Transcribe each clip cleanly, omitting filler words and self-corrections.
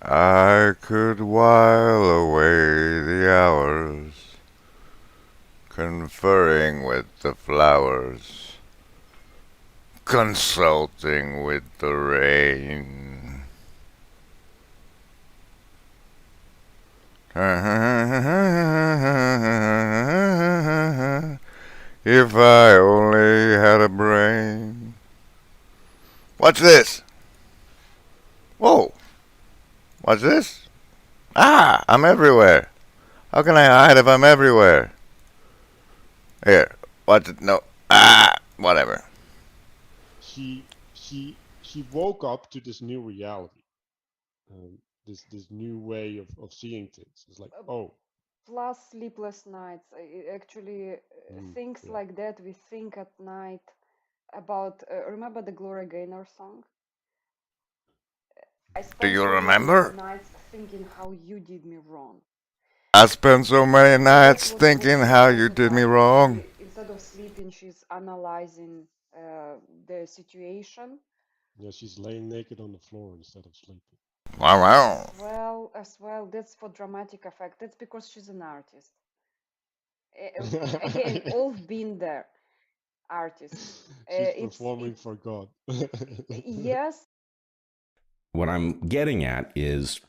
I could while away the hours, conferring with the flowers, consulting with the rain. If I only had a brain. What's this? Whoa. What's this? Ah, I'm everywhere. How can I hide if I'm everywhere? Here. What? No. Ah, whatever. She woke up to this new reality, this new way of seeing things. It's like, oh, Plus sleepless nights. Actually, things yeah. like that we think at night about. Remember the Gloria Gaynor song? I Do spent you so many remember? nights thinking how you did me wrong. I spent so many So that's nights what thinking she how you also did me does. wrong. She, instead of sleeping, she's analyzing the situation. Yeah, she's laying naked on the floor instead of sleeping. Wow, wow. As well, that's for dramatic effect. That's because she's an artist. Again, all been there, artists. She's It performing for God. yes. What I'm getting at is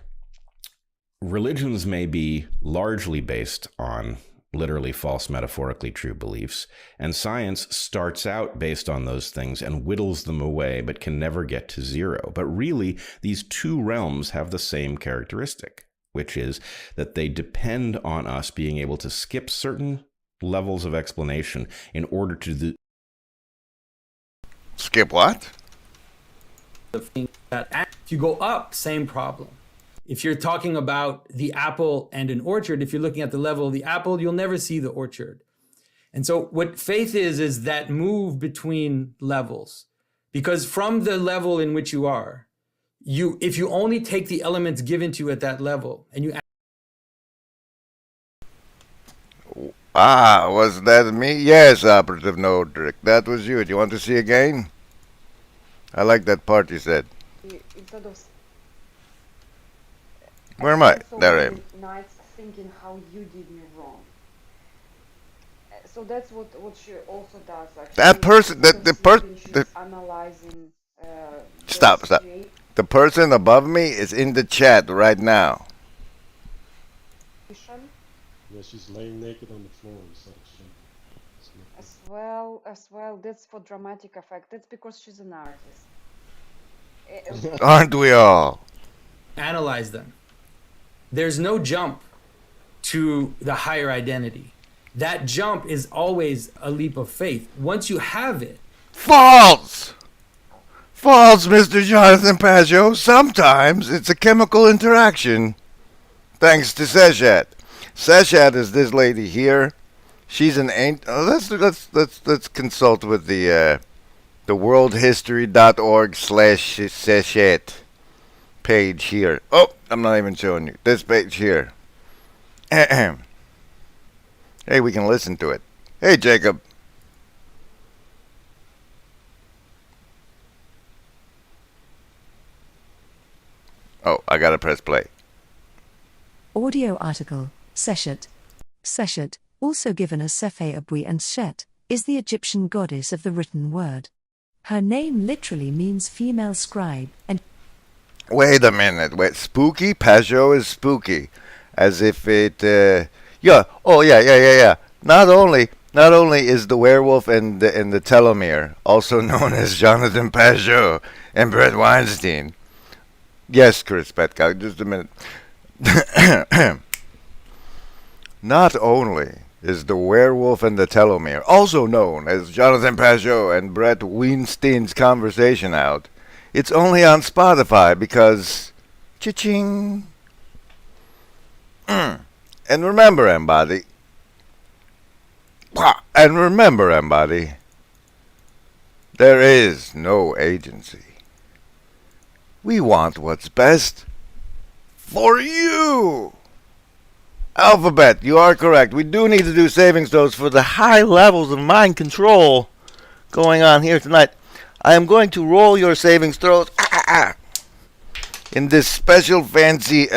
religions may be largely based on literally false, metaphorically true beliefs, and science starts out based on those things and whittles them away, but can never get to zero. But really, these two realms have the same characteristic, which is that they depend on us being able to skip certain levels of explanation in order to Skip what? Of things that if you go up, same problem. If you're talking about the apple and an orchard, if you're looking at the level of the apple, you'll never see the orchard. And so what faith is that move between levels. Because from the level in which you are, if you only take the elements given to you at that level and you Ah, was that me? Yes, Operative Nodrick. That was you. Do you want to see again? I like that part you said. Instead of Where am I? spent so There I many am. nights thinking how you did me wrong. So that's what she also does. That Actually, person, instead of sleeping, the she's analyzing the stop, stop. situation. The person above me is in the chat right now. Yeah, she's laying naked on the floor instead of sleeping. As well, that's for dramatic effect. That's because she's an artist. Aren't we all? analyze them, there's no jump to the higher identity. That jump is always a leap of faith. Once you have it, False! False, Mr. Jonathan Pajot. Sometimes it's a chemical interaction. Thanks to Seshat. Seshat is this lady here. She's an ain't. Let's consult with the worldhistory.org/Seshat page here. Oh, I'm not even showing you this page here. Hey, we can listen to it. Hey, Jacob. Oh, I gotta press play. Audio article, Seshat. Seshat, also given as Sefe and Shet, is the Egyptian goddess of the written word. Her name literally means female scribe, and Wait a minute. Wait, spooky? Pajot is spooky. As if it, yeah. Oh, yeah. Not only is the werewolf and the telomere, also known as Jonathan Pajot and Brett Weinstein. Yes, Chris Petcock, just a minute. Not only is the werewolf and the telomere, also known as Jonathan Pajot and Brett Weinstein's conversation out, it's only on Spotify because, cha-ching. And remember, Embody. There is no agency. We want what's best for you. Alphabet, you are correct. We do need to do savings throws for the high levels of mind control going on here tonight. I am going to roll your savings throws. in this special fancy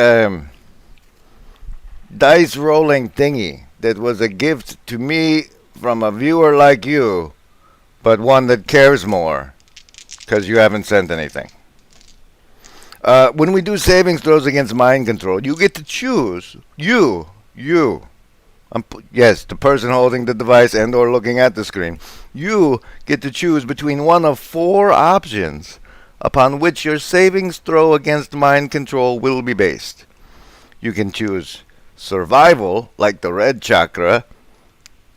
dice rolling thingy that was a gift to me from a viewer like you, but one that cares more because you haven't sent anything. When we do savings throws against mind control, you get to choose. You. Yes, the person holding the device and or looking at the screen. You get to choose between one of 4 options upon which your savings throw against mind control will be based. You can choose survival, like the red chakra,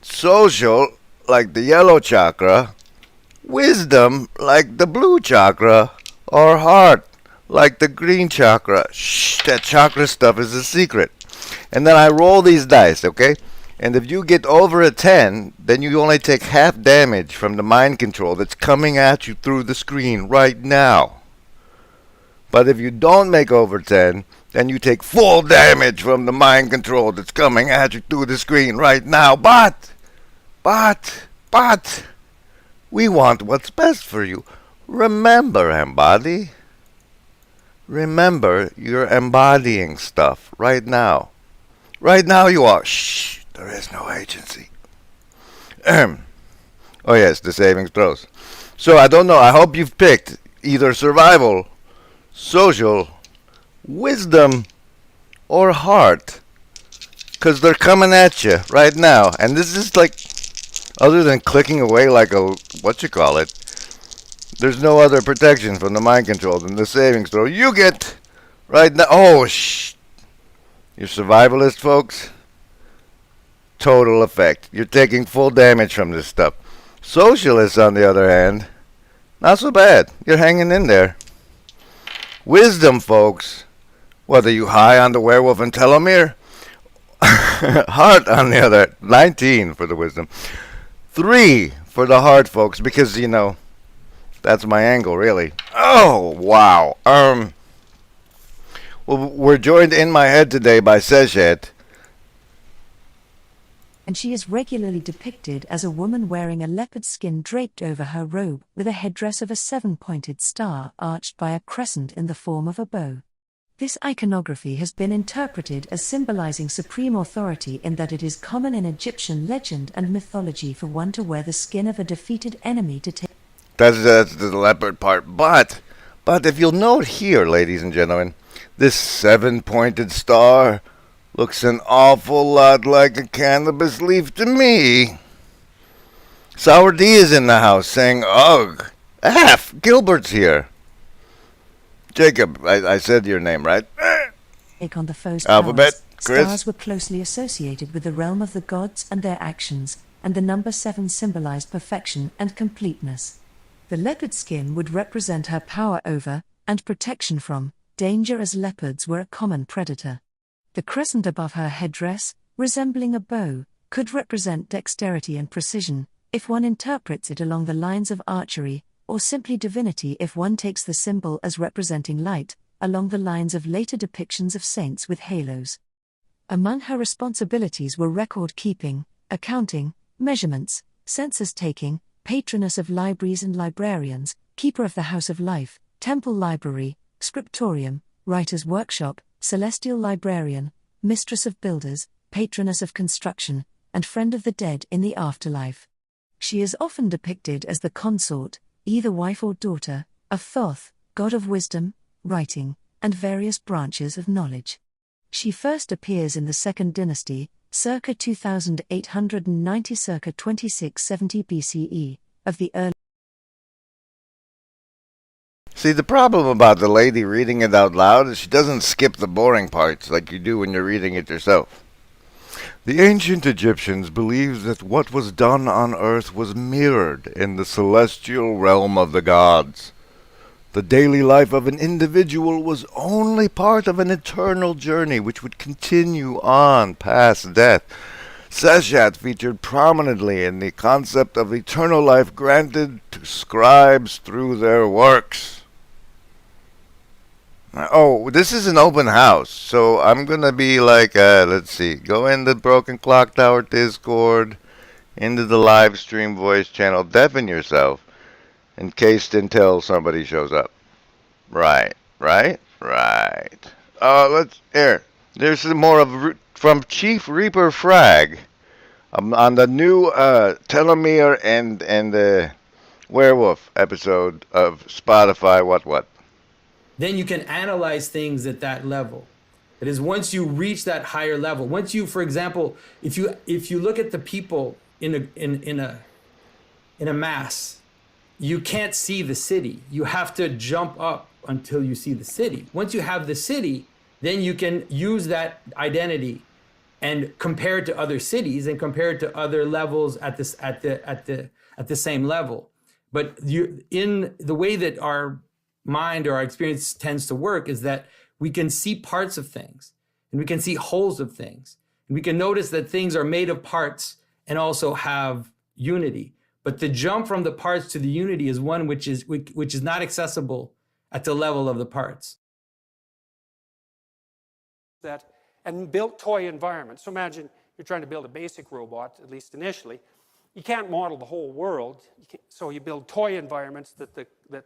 social, like the yellow chakra, wisdom, like the blue chakra, or heart, like the green chakra. Shh, that chakra stuff is a secret. And then I roll these dice, okay? And if you get over a 10, then you only take half damage from the mind control that's coming at you through the screen right now. But if you don't make over 10, then you take full damage from the mind control that's coming at you through the screen right now. But, we want what's best for you. Remember, embody. Remember, you're embodying stuff right now. Right now you are. Shh, there is no agency. Oh yes, the savings throws. So I don't know, I hope you've picked either survival, social, wisdom, or heart. Because they're coming at you right now. And this is like, other than clicking away like a, there's no other protection from the mind control than the savings throw. You get right now. Oh, shh. You're survivalist, folks. Total effect. You're taking full damage from this stuff. Socialists, on the other hand, not so bad. You're hanging in there. Wisdom, folks. Whether you high on the werewolf and telomere. Heart, on the other, 19 for the wisdom. 3 for the heart, folks, because, you know, that's my angle, really. Oh, wow. Well, we're joined in my head today by Seshet. And she is regularly depicted as a woman wearing a leopard skin draped over her robe, with a headdress of a 7-pointed star arched by a crescent in the form of a bow. This iconography has been interpreted as symbolizing supreme authority in that it is common in Egyptian legend and mythology for one to wear the skin of a defeated enemy to take. That's the leopard part. But if you'll note here, ladies and gentlemen, this 7-pointed star looks an awful lot like a cannabis leaf to me. Sour D is in the house saying, ugh. F, Gilbert's here. Jacob, I said your name, right? Take on the foe's Alphabet, powers. Chris? Stars were closely associated with the realm of the gods and their actions, and the number 7 symbolized perfection and completeness. The leopard skin would represent her power over, and protection from, danger, as leopards were a common predator. The crescent above her headdress, resembling a bow, could represent dexterity and precision, if one interprets it along the lines of archery, or simply divinity if one takes the symbol as representing light, along the lines of later depictions of saints with halos. Among her responsibilities were record-keeping, accounting, measurements, census-taking, patroness of libraries and librarians, keeper of the House of Life, temple library, scriptorium, writer's workshop, celestial librarian, mistress of builders, patroness of construction, and friend of the dead in the afterlife. She is often depicted as the consort, either wife or daughter, of Thoth, god of wisdom, writing, and various branches of knowledge. She first appears in the Second Dynasty, circa 2890 circa 2670 BCE, of the early. See, the problem about the lady reading it out loud is she doesn't skip the boring parts like you do when you're reading it yourself. The ancient Egyptians believed that what was done on earth was mirrored in the celestial realm of the gods. The daily life of an individual was only part of an eternal journey which would continue on past death. Seshat featured prominently in the concept of eternal life granted to scribes through their works. Oh, this is an open house, so I'm gonna be like, let's see, go in the Broken Clock Tower Discord, into the live stream voice channel, deafen yourself, in case until somebody shows up. Right. Right. Let's here. There's some more from Chief Reaper Frag on the new Telomere and the Werewolf episode of Spotify. What? Then you can analyze things at that level. That is, once you reach that higher level, once you, for example, if you look at the people in a mass, you can't see the city. You have to jump up until you see the city. Once you have the city, then you can use that identity and compare it to other cities and compare it to other levels at the same level. But in the way that our mind or our experience tends to work is that we can see parts of things and we can see wholes of things. And we can notice that things are made of parts and also have unity. But the jump from the parts to the unity is one which is not accessible at the level of the parts. That and built toy environments. So imagine you're trying to build a basic robot, at least initially. You can't model the whole world, so you build toy environments that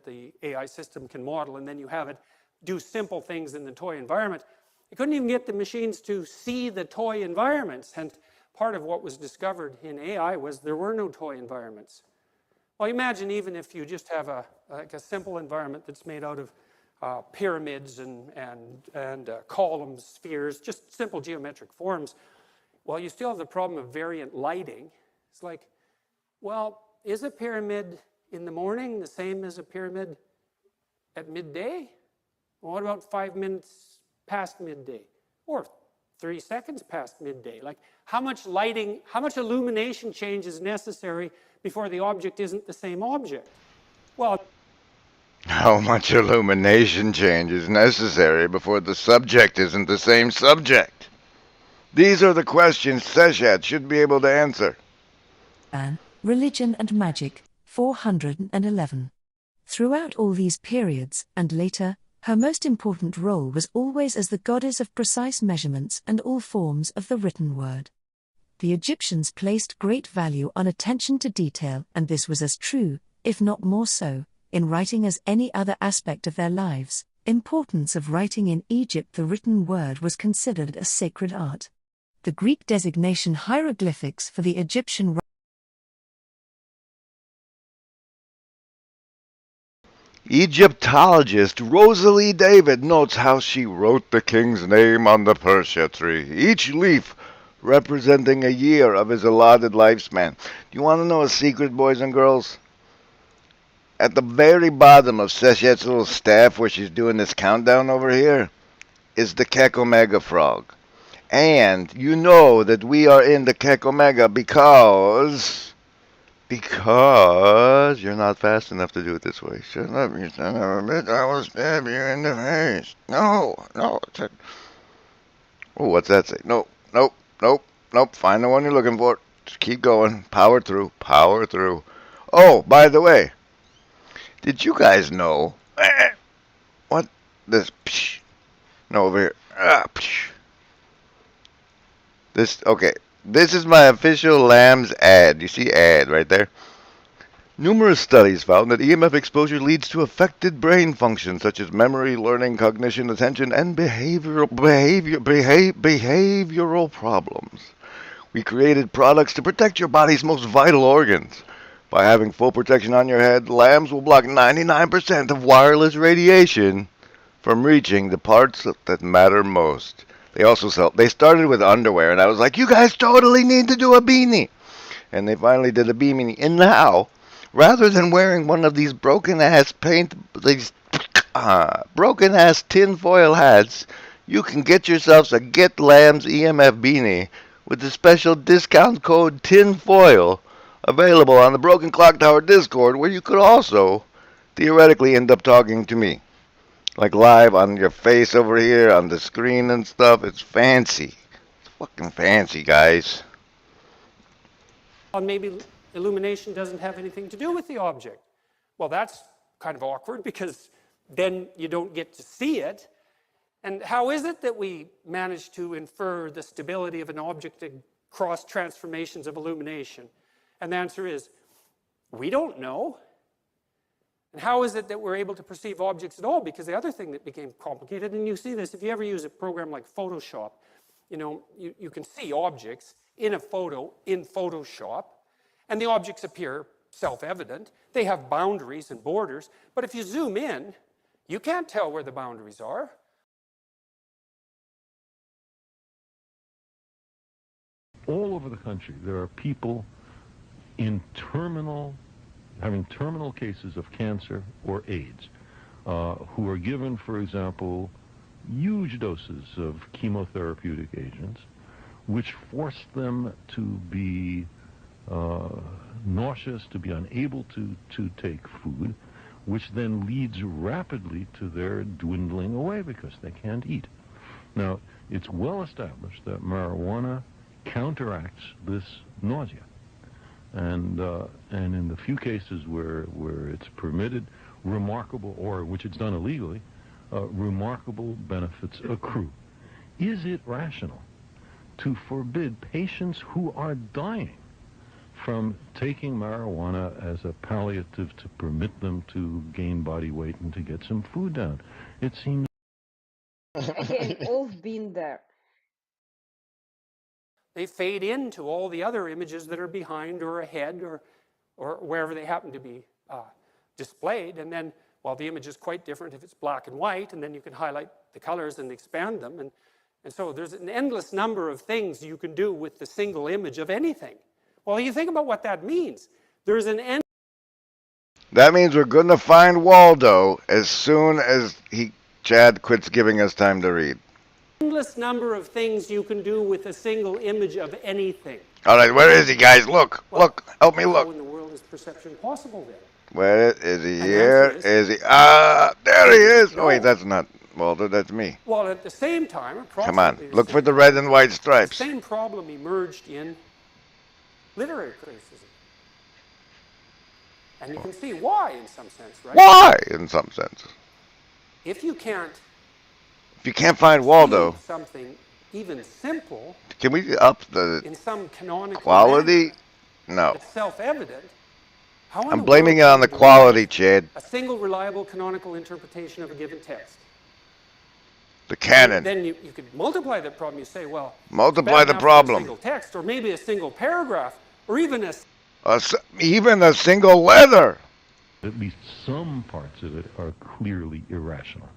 the AI system can model, and then you have it do simple things in the toy environment. You couldn't even get the machines to see the toy environments, and part of what was discovered in AI was there were no toy environments. Well, imagine even if you just have a simple environment that's made out of pyramids and columns, spheres, just simple geometric forms. Well, you still have the problem of variant lighting. It's like, well, is a pyramid in the morning the same as a pyramid at midday? Well, what about 5 minutes past midday? Or 3 seconds past midday? Like, how much lighting, how much illumination change is necessary before the object isn't the same object? Well, How much illumination change is necessary before the subject isn't the same subject? These are the questions Seshat should be able to answer. Religion and Magic, 411. Throughout all these periods, and later, her most important role was always as the goddess of precise measurements and all forms of the written word. The Egyptians placed great value on attention to detail, and this was as true, if not more so, in writing as any other aspect of their lives. Importance of writing in Egypt. The written word was considered a sacred art. The Greek designation hieroglyphics for the Egyptian Egyptologist Rosalie David notes how she wrote the king's name on the Persia tree, each leaf representing a year of his allotted lifespan. Do you want to know a secret, boys and girls? At the very bottom of Seshet's little staff where she's doing this countdown over here is the Cl0ck frog. And you know that we are in the Cl0ck because you're not fast enough to do it this way. Shut up, you son of a bitch. I will stab you in the face. No. Oh, what's that say? Nope. Find the one you're looking for. Just keep going. Power through. Oh, by the way, did you guys know what this? No, over here. Okay. This is my official Lamb's ad. You see ad right there? Numerous studies found that EMF exposure leads to affected brain functions such as memory, learning, cognition, attention, and behavioral problems. We created products to protect your body's most vital organs. By having full protection on your head, Lambs will block 99% of wireless radiation from reaching the parts that matter most. They started with underwear, and I was like, you guys totally need to do a beanie. And they finally did a beanie. And now, rather than wearing one of these broken-ass tinfoil hats, you can get yourselves a Get Lambs EMF beanie with the special discount code TINFOIL available on the Broken Clock Tower Discord, where you could also theoretically end up talking to me. Like live on your face over here on the screen and stuff. It's fancy. It's fucking fancy, guys. maybe illumination doesn't have anything to do with the object. Well, that's kind of awkward because then you don't get to see it. And how is it that we manage to infer the stability of an object across transformations of illumination? And the answer is, we don't know. And how is it that we're able to perceive objects at all? Because the other thing that became complicated, and you see this if you ever use a program like Photoshop, you can see objects in a photo in Photoshop, and the objects appear self-evident. They have boundaries and borders, but if you zoom in, you can't tell where the boundaries are. All over the country, there are people in having terminal cases of cancer or AIDS, who are given, for example, huge doses of chemotherapeutic agents, which force them to be nauseous, to be unable to take food, which then leads rapidly to their dwindling away because they can't eat. Now, it's well established that marijuana counteracts this nausea. And in the few cases where it's permitted, or which it's done illegally, remarkable benefits accrue. Is it rational to forbid patients who are dying from taking marijuana as a palliative to permit them to gain body weight and to get some food down? It seems... Again, all been there. They fade into all the other images that are behind or ahead or wherever they happen to be displayed. And then, well, the image is quite different if it's black and white, and then you can highlight the colors and expand them. And so there's an endless number of things you can do with the single image of anything. Well, you think about what that means. There's an end. That means we're going to find Waldo as soon as Chad quits giving us time to read. Endless number of things you can do with a single image of anything. All right, where is he, guys? Look, look, help me How look. in the world is perception possible then? Where is he? And Here the answer is- is he? Ah, there he is. No. Oh wait, that's not Waldo. That's me. Well, at the same time, Come on, approximately look for the red and white the stripes. same problem emerged in literary criticism. And you can see why in some sense, right? Why, in some sense? If you can't find Waldo, see something even simple can we up the in some canonical quality? manner No, that's self-evident, how in I'm the blaming it world on the can you quality, believe Chad. a single reliable canonical interpretation of a given text? The canon. Then you could multiply that problem. You say, well, Multiply bad the enough for problem. a single text, or maybe a single paragraph, or even Even a single letter. At least some parts of it are clearly irrational.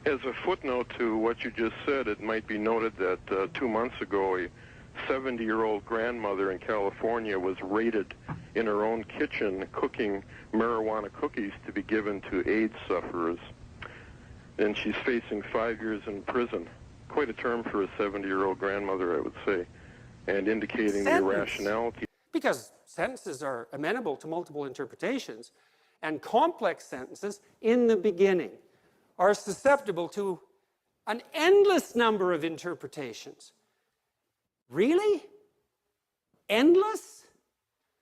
As a footnote to what you just said, it might be noted that 2 months ago, a 70-year-old grandmother in California was raided in her own kitchen cooking marijuana cookies to be given to AIDS sufferers. And she's facing 5 years in prison. Quite a term for a 70-year-old grandmother, I would say, and indicating the irrationality. Because sentences are amenable to multiple interpretations, and complex sentences in the beginning are susceptible to an endless number of interpretations. Really? Endless?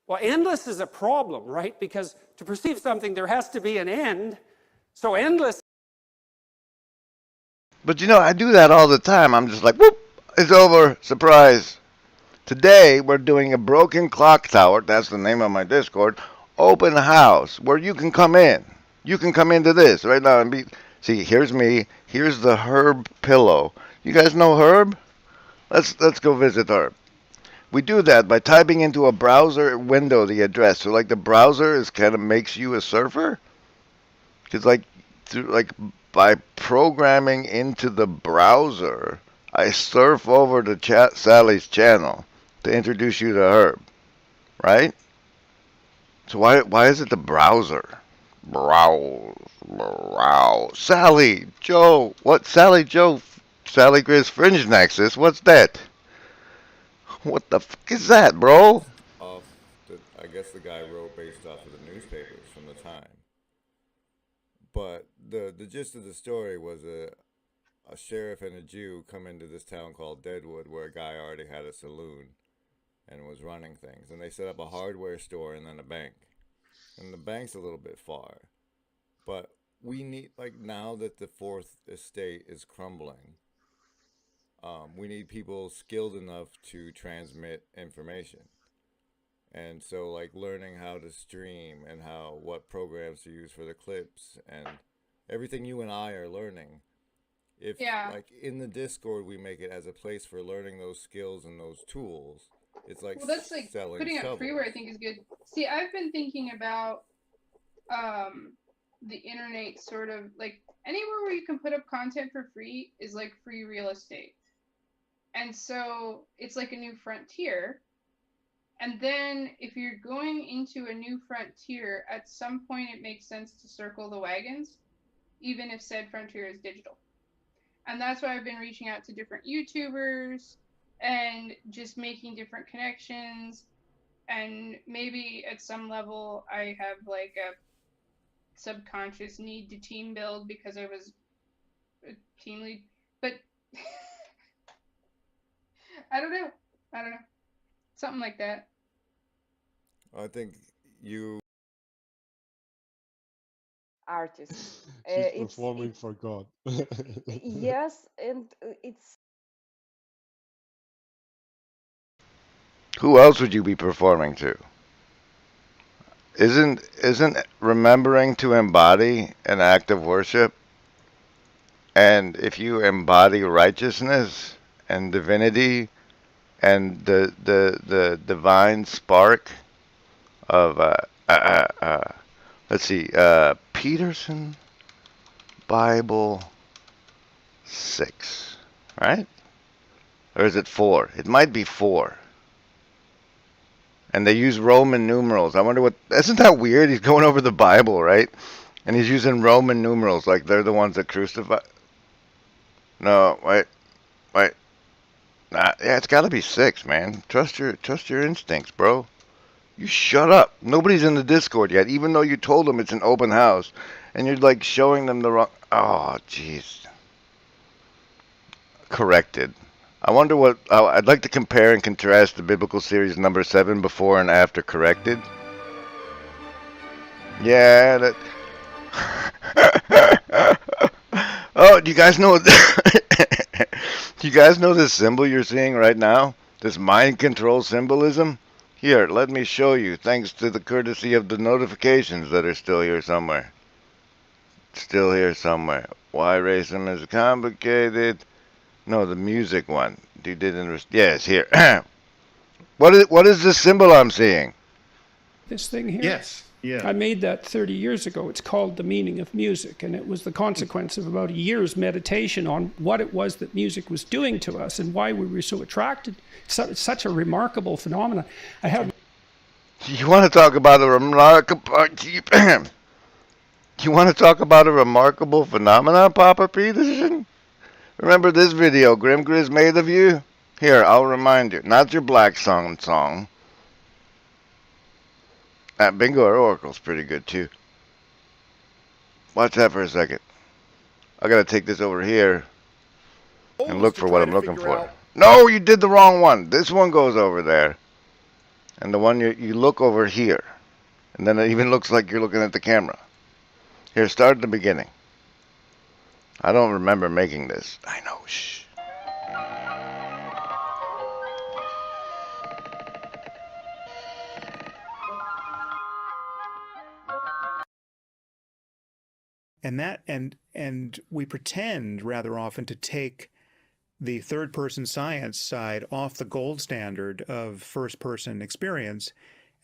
Well, endless is a problem, right? Because to perceive something, there has to be an end. So endless. But I do that all the time. I'm just like, whoop, it's over. Surprise. Today, we're doing a Broken Clock Tower. That's the name of my Discord. Open house where you can come in. You can come into this right now and see, here's me. Here's the Herb pillow. You guys know Herb? Let's go visit Herb. We do that by typing into a browser window the address. So like the browser is kind of makes you a surfer. Because by programming into the browser, I surf over to Sally's channel to introduce you to Herb, right? So why is it the browser? Sally, Joe, what? Sally, Joe, Sally Grizz Fringe Nexus, what's that? What the fuck is that, bro? I guess the guy wrote based off of the newspapers from the time. But the gist of the story was a sheriff and a Jew come into this town called Deadwood where a guy already had a saloon and was running things. And they set up a hardware store and then a bank. And the bank's a little bit far. But we need, now that the fourth estate is crumbling, we need people skilled enough to transmit information. And so, like, learning how to stream and what programs to use for the clips and everything you and I are learning. If, Yeah. like, in the Discord, we make it as a place for learning those skills and those tools, it's like Well, that's like selling putting up shovels. freeware. I think is good. See, I've been thinking about the internet sort of like anywhere where you can put up content for free is like free real estate. And so it's like a new frontier. And then if you're going into a new frontier, at some point it makes sense to circle the wagons, even if said frontier is digital. And that's why I've been reaching out to different YouTubers and just making different connections. And maybe at some level I have like a subconscious need to team build because I was a team lead. But I don't know. Something like that. I think you. Artist. She's It's performing for God. yes, and it's Who else would you be performing to? Isn't remembering to embody an act of worship? And if you embody righteousness and divinity and the divine spark of let's see, Peterson Bible 6, right? Or is it 4? It might be 4. And they use Roman numerals. I wonder what. Isn't that weird? He's going over the Bible, right? And he's using Roman numerals like they're the ones that crucify. No, wait. Nah, yeah, it's got to be 6, man. Trust your instincts, bro. You shut up. Nobody's in the Discord yet, even though you told them it's an open house, and you're like showing them the wrong. Oh, jeez. Corrected. I wonder what. I'd like to compare and contrast the biblical series number 7 before and after corrected. Yeah, that. Oh, do you guys know? Do you guys know this symbol you're seeing right now? This mind control symbolism? Here, let me show you, thanks to the courtesy of the notifications that are still here somewhere. Still here somewhere. Why racism is complicated? No, the music one. You didn't. Yes, here. What is this symbol I'm seeing? This thing here? Yes. Yeah. I made that 30 years ago. It's called The Meaning of Music, and it was the consequence of about a year's meditation on what it was that music was doing to us and why we were so attracted. It's such a remarkable phenomenon. I have. You want to talk about a remarkable? You want to talk about a remarkable phenomenon, Papa Peterson? Remember this video Grim Grizz made of you? Here, I'll remind you. Not your Black song. That Bingo or Oracle's pretty good too. Watch that for a second. I gotta take this over here and look for what I'm looking for. No, you did the wrong one. This one goes over there. And the one you look over here. And then it even looks like you're looking at the camera. Here, start at the beginning. I don't remember making this. I know, shh. And we pretend rather often to take the third person science side off the gold standard of first person experience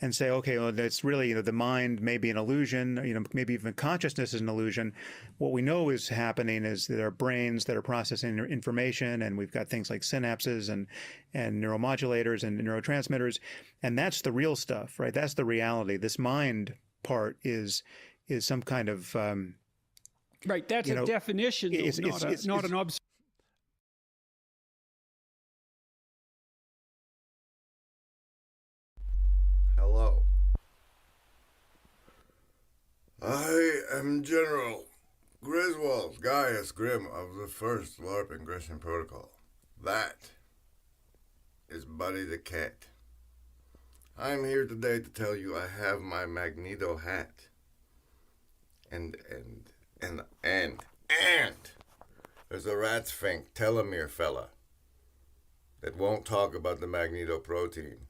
and say, okay, well, that's really, the mind may be an illusion, maybe even consciousness is an illusion. What we know is happening is that our brains that are processing information, and we've got things like synapses and neuromodulators and neurotransmitters, and that's the real stuff, right? That's the reality. This mind part is some kind of Right, that's a definition, though, it's not an observation. Hello. I am General Griswold Gaius Grim of the First LARP Ingression Protocol. That is Buddy the Cat. I'm here today to tell you I have my Magneto hat. And there's a rat sphinx telomere fella that won't talk about the Magneto protein.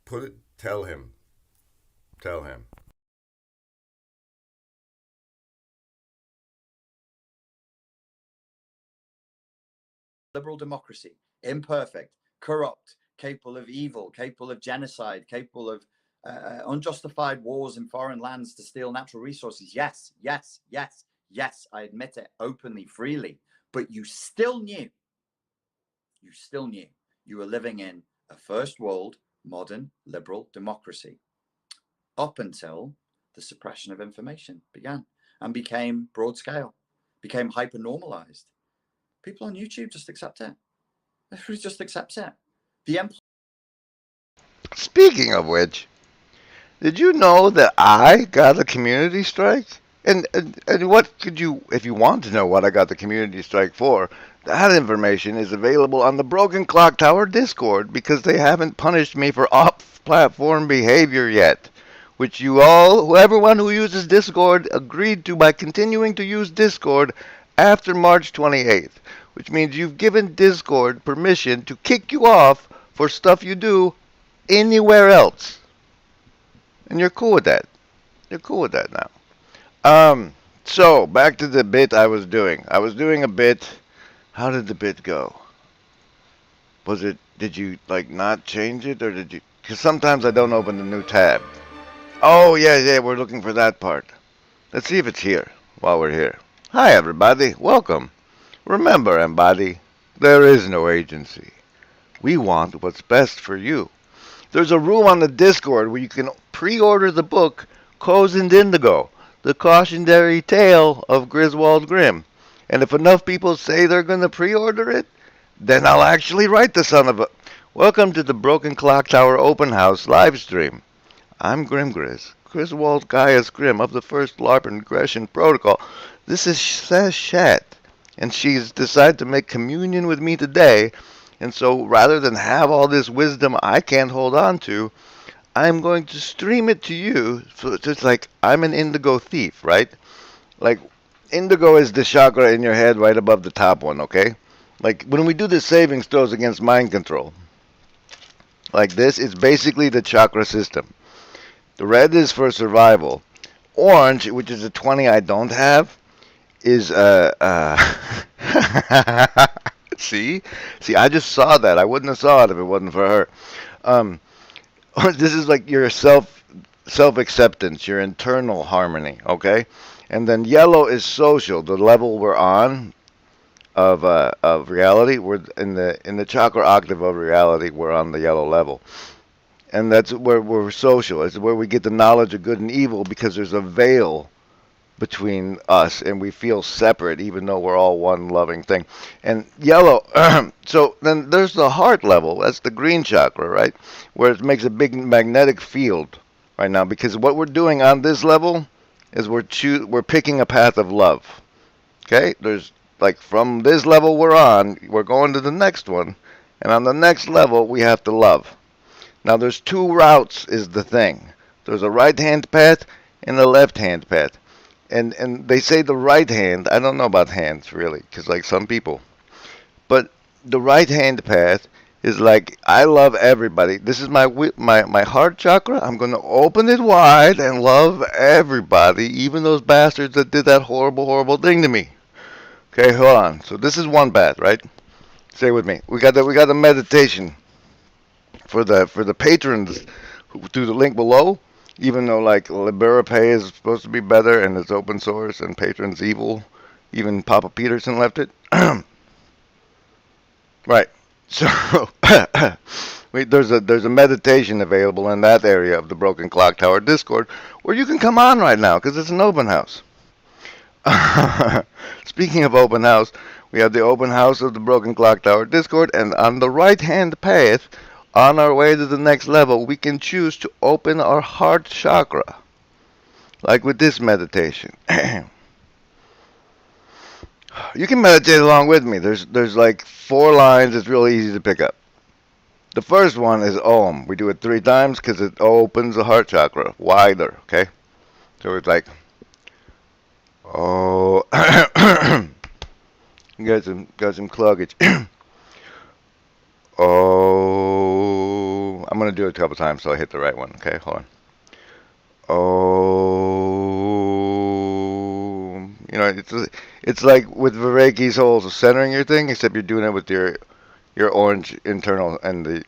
Put it. Tell him. Tell him. Liberal democracy, imperfect, corrupt, capable of evil, capable of genocide, capable of unjustified wars in foreign lands to steal natural resources. Yes, yes, yes, yes, I admit it openly, freely. But you still knew you were living in a first world, modern, liberal democracy up until the suppression of information began and became broad scale, became hyper normalized. People on YouTube just accept it. Everybody just accepts it. Speaking of which, did you know that I got a community strike? And what could you, if you want to know what I got the community strike for, that information is available on the Broken Clock Tower Discord because they haven't punished me for off-platform behavior yet, which you all, everyone who uses Discord, agreed to by continuing to use Discord after March 28th, which means you've given Discord permission to kick you off for stuff you do anywhere else. And you're cool with that. You're cool with that now. So back to the bit I was doing. I was doing a bit. How did the bit go? Was it, did you like not change it or did you, because sometimes I don't open the new tab. Oh yeah, we're looking for that part. Let's see if it's here while we're here. Hi everybody, welcome. Remember, Embody, there is no agency. We want what's best for you. There's a room on the Discord where you can pre-order the book Cozened Indigo, The Cautionary Tale of Griswold Grimm. And if enough people say they're going to pre-order it, then I'll actually write the son of a... Welcome to the Broken Clock Tower Open House live stream. I'm Grimgriz, Griswold Gaius Grimm of the First LARP Ingression Protocol. This is Sashat, and she's decided to make communion with me today. And so rather than have all this wisdom I can't hold on to, I'm going to stream it to you. So it's just like I'm an indigo thief, right? Like indigo is the chakra in your head right above the top one, okay? Like when we do the savings throws against mind control, like this, it's basically the chakra system. The red is for survival. Orange, which is a 20 I don't have, is See, I just saw that. I wouldn't have saw it if it wasn't for her. This is like your self-acceptance, your internal harmony, okay? And then yellow is social, the level we're on of reality. We're in the chakra octave of reality. We're on the yellow level, and that's where we're social. It's where we get the knowledge of good and evil because there's a veil between us and we feel separate even though we're all one loving thing. And yellow, so then there's the heart level. That's the green chakra, right? Where it makes a big magnetic field right now because what we're doing on this level is we're picking a path of love. Okay? There's like from this level we're going to the next one, and on the next level we have to love. Now there's two routes is the thing. There's a right-hand path and a left-hand path. And they say the right hand, I don't know about hands really, because like some people, but the right hand path is like, I love everybody. This is my heart chakra. I'm going to open it wide and love everybody, even those bastards that did that horrible thing to me. Okay, hold on. So this is one path, right? Stay with me. We got the meditation for the patrons through the link below. Even though like Br0ken is supposed to be better and it's open source and patrons evil, even Papa Peterson left it. Right. So there's a meditation available in that area of the Broken Clock Tower Discord where you can come on right now because it's an open house. Speaking of open house, we have the open house of the Broken Clock Tower Discord, and on the right hand path, on our way to the next level, we can choose to open our heart chakra, like with this meditation. You can meditate along with me. There's like 4 lines. It's really easy to pick up. The first one is Om. We do it 3 times because it opens the heart chakra wider. Okay, so it's like, oh, got some cloggage. Oh, I'm gonna to do it a couple times so I hit the right one. Okay, hold on. Oh, you know, it's like with Br0ken's whole centering your thing, except you're doing it with your orange internal and the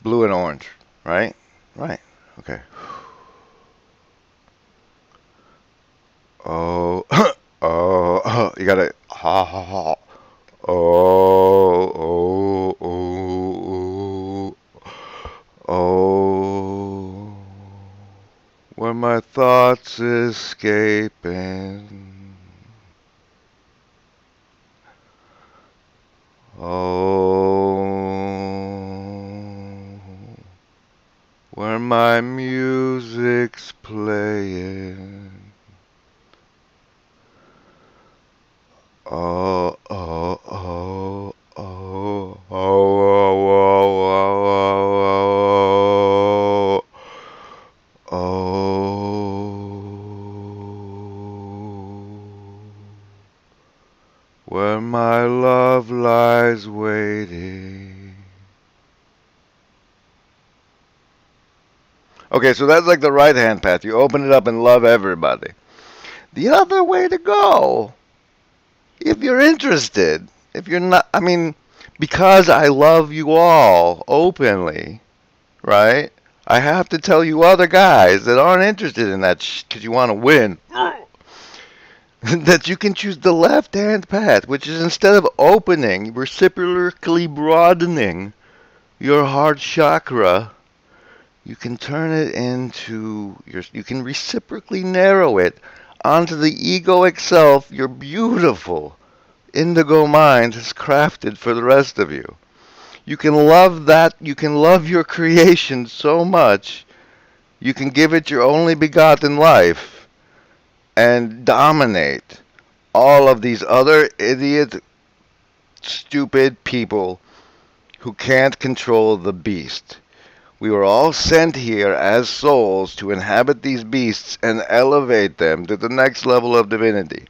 blue and orange, right? Right. Okay. Oh, oh, you gotta ha ha ha. Oh, oh, oh, oh, oh. Were my thoughts escaping? Oh, were my music's playing? Oh, oh, oh, oh, oh, oh, oh, oh, oh, where my love lies waiting. Okay, so that's like the right hand path. You open it up and love everybody. The other way to go, if you're interested, if you're not, I mean, because I love you all openly, right? I have to tell you other guys that aren't interested in that because you want to win, that you can choose the left-hand path, which is instead of opening, reciprocally broadening your heart chakra, you can turn it into you can reciprocally narrow it onto the egoic self, your beautiful indigo mind has crafted for the rest of you. You can love that, you can love your creation so much, you can give it your only begotten life and dominate all of these other idiot, stupid people who can't control the beast. We were all sent here as souls to inhabit these beasts and elevate them to the next level of divinity.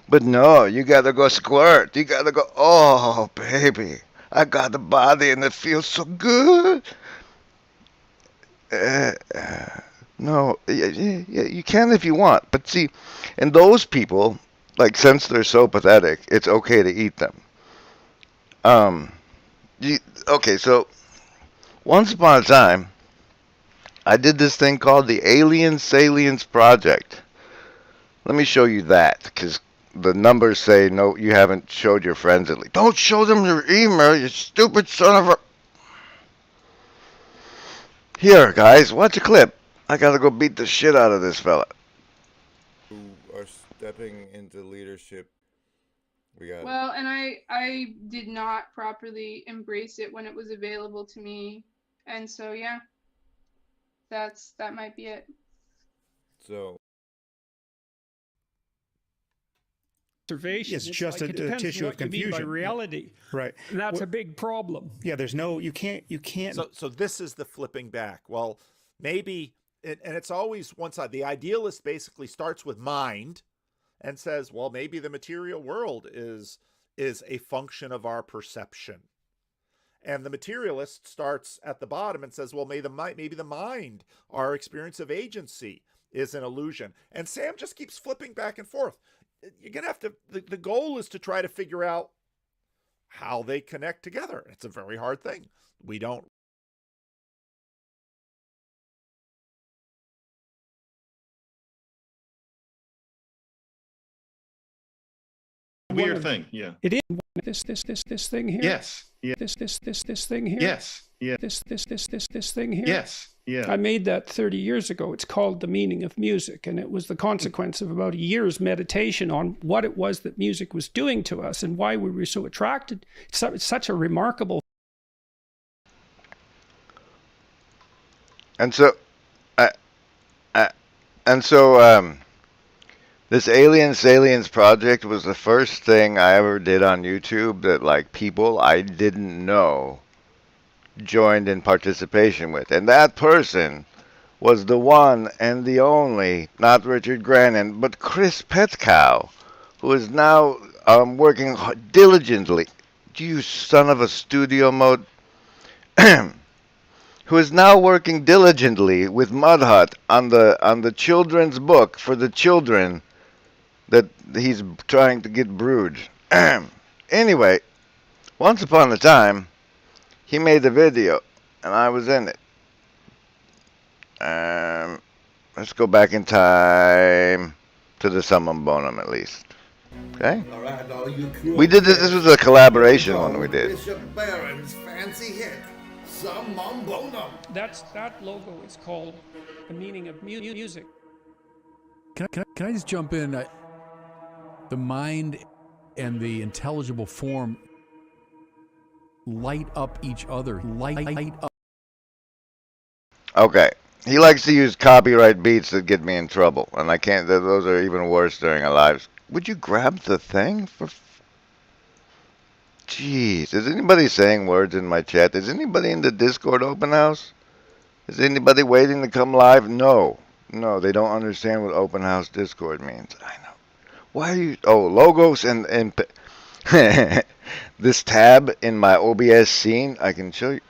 But no, you gotta go squirt. You gotta go, oh, baby, I got the body and it feels so good. No, you can if you want. But see, and those people, like, since they're so pathetic, it's okay to eat them. Okay, so once upon a time, I did this thing called the Alien Salience Project. Let me show you that, because the numbers say, no, you haven't showed your friends at least. Don't show them your email, you stupid son of a... Here, guys, watch a clip. I gotta go beat the shit out of this fella. Who are stepping into leadership. We got... Well, and I did not properly embrace it when it was available to me. And so, yeah, that might be it. So... observation. It's just a tissue of confusion. By reality, right? And that's a big problem. Yeah, there's no, you can't. So this is the flipping back. Well, maybe, and it's always one side. The idealist basically starts with mind, and says, well, maybe the material world is a function of our perception. And the materialist starts at the bottom and says, well, maybe the mind, our experience of agency, is an illusion. And Sam just keeps flipping back and forth. You're going to have to, the goal is to try to figure out how they connect together. It's a very hard thing. We don't. Weird thing, yeah. It is this thing here. Yes. Yeah. This thing here. Yes. Yeah. This thing here. Yes. Yeah. I made that 30 years ago. It's called The Meaning of Music, and it was the consequence of about a year's meditation on what it was that music was doing to us and why we were so attracted. It's such a remarkable. And so, this Alien Salience project was the first thing I ever did on YouTube that, like, people I didn't know joined in participation with. And that person was the one and the only, not Richard Grannon, but Chris Petkow, who is now working diligently. You son of a studio mode. who is now working diligently with Mudhut on the children's book for the children that he's trying to get brewed. Anyway, once upon a time, he made a video, and I was in it. Let's go back in time to the Summon Bonum at least. Okay? Alright, all you cool We did this. This was a collaboration one we did. Bishop Barron's fancy hit, Summon Bonum. That logo is called the meaning of music. Can I just jump in? The mind and the intelligible form light up each other. Light up. Okay. He likes to use copyright beats that get me in trouble, and I can't. Those are even worse during a live. Would you grab the thing for? Jeez, is anybody saying words in my chat? Is anybody in the Discord open house? Is anybody waiting to come live? No, they don't understand what open house Discord means. I know. Why are you? Oh, logos and this tab in my OBS scene. I can show you.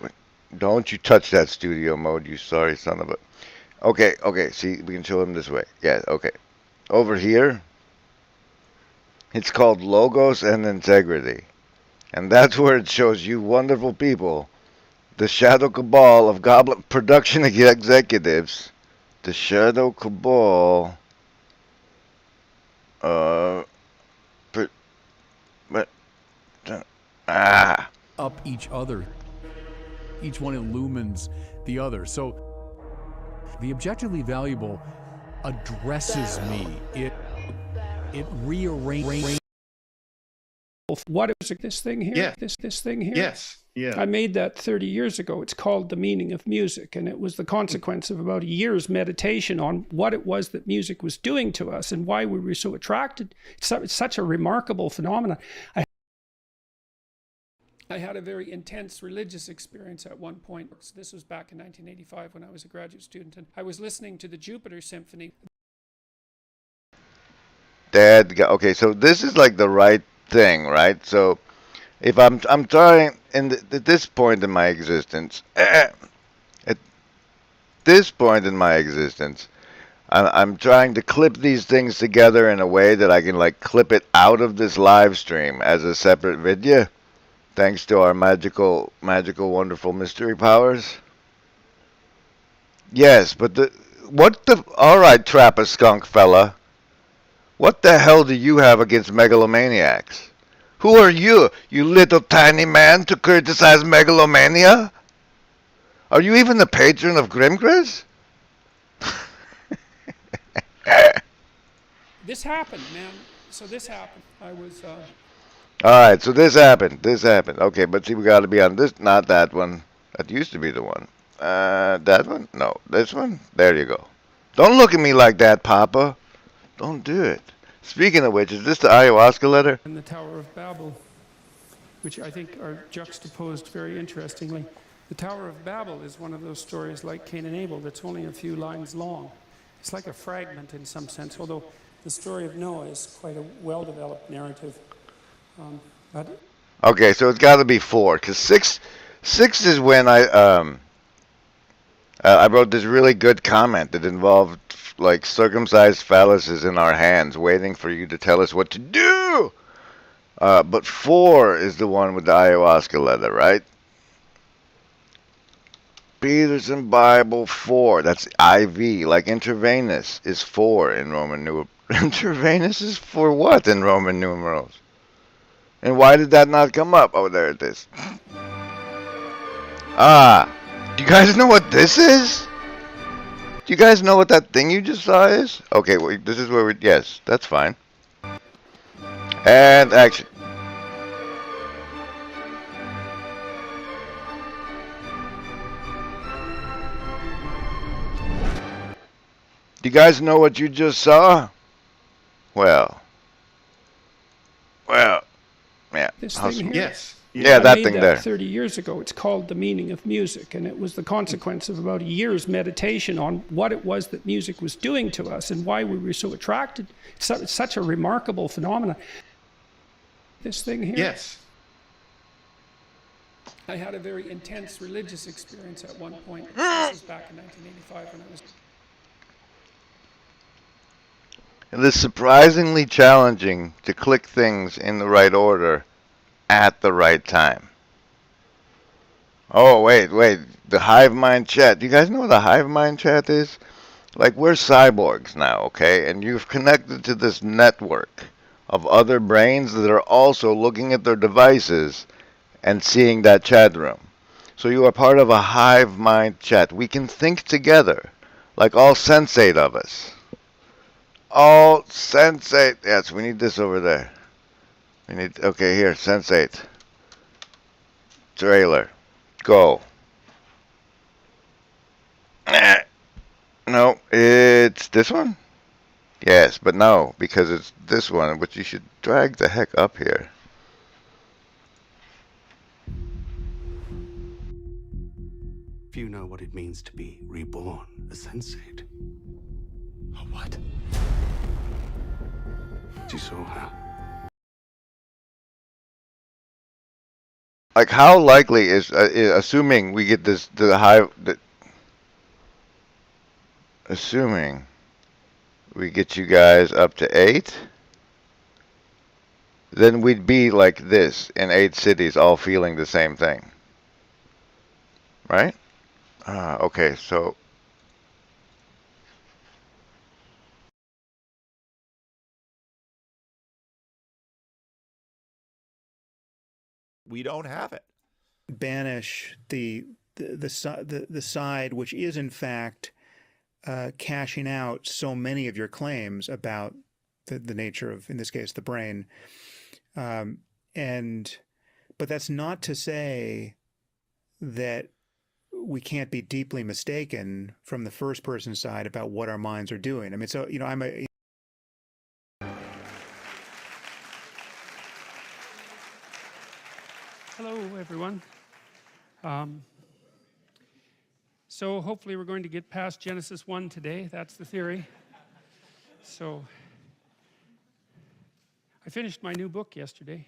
Don't you touch that studio mode, you sorry son of a... Okay, see, we can show him this way. Yeah, okay. Over here, it's called Logos and Integrity. And that's where it shows you wonderful people, the Shadow Cabal of Goblin Production Executives, the Shadow Cabal... Up each other. Each one illumines the other. So the objectively valuable addresses me. It rearranges. What is this thing here? Yeah. This thing here? Yes. Yeah. I made that 30 years ago. It's called The Meaning of Music, and it was the consequence of about a year's meditation on what it was that music was doing to us and why we were so attracted. It's such a remarkable phenomenon. I had a very intense religious experience at one point. This was back in 1985 when I was a graduate student, and I was listening to the Jupiter Symphony. Okay, so this is like the right thing, right? So if I'm trying at this point in my existence, I'm trying to clip these things together in a way that I can like clip it out of this live stream as a separate video. Thanks to our magical, wonderful mystery powers. Yes, but all right, trap a skunk fella. What the hell do you have against megalomaniacs? Who are you, you little tiny man, to criticize megalomania? Are you even the patron of Grimgris? This happened, man. So this happened. I was... Alright, so this happened. Okay, but see, we gotta be on this, not that one. That used to be the one. That one? No, this one? There you go. Don't look at me like that, Papa. Don't do it. Speaking of which, is this the ayahuasca letter? And the Tower of Babel, which I think are juxtaposed very interestingly. The Tower of Babel is one of those stories like Cain and Abel that's only a few lines long. It's like a fragment in some sense, although the story of Noah is quite a well-developed narrative. Okay, so it's got to be 4, because 6 is when I wrote this really good comment that involved like circumcised phalluses in our hands, waiting for you to tell us what to do. But 4 is the one with the ayahuasca letter, right? Peterson Bible 4. That's IV, like intravenous is 4 in Roman numerals. Intravenous is for what in Roman numerals? And why did that not come up? Oh, there it is. Do you guys know what this is? Do you guys know what that thing you just saw is? Okay, well, this is where yes, that's fine. And action. Do you guys know what you just saw? Well, yeah. This thing here? Yes. Yeah, that I thing made there. that 30 years ago. It's called The Meaning of Music, and it was the consequence of about a year's meditation on what it was that music was doing to us and why we were so attracted. It's such a remarkable phenomenon. This thing here? Yes. I had a very intense religious experience at one point. This was back in 1985 when I was. It is surprisingly challenging to click things in the right order at the right time. Oh, wait. The hive mind chat. Do you guys know what the hive mind chat is? Like, we're cyborgs now, okay? And you've connected to this network of other brains that are also looking at their devices and seeing that chat room. So you are part of a hive mind chat. We can think together, like all sensate of us. All sensate. Yes, we need this over there. We need, okay, here, sensate. Trailer. Go. No, it's this one? Yes, but no, because it's this one, which you should drag the heck up here. If you know what it means to be reborn, a sensate. A what? T0wer. Like, how likely is, assuming we get this, assuming we get you guys up to 8, then we'd be like this in 8 cities all feeling the same thing. Right? Okay, so we don't have it. Banish the side which is in fact cashing out so many of your claims about the nature of, in this case, the brain. But that's not to say that we can't be deeply mistaken from the first person side about what our minds are doing. I mean, so, you know, I'm a... Hello, everyone. So hopefully we're going to get past Genesis 1 today. That's the theory. So I finished my new book yesterday.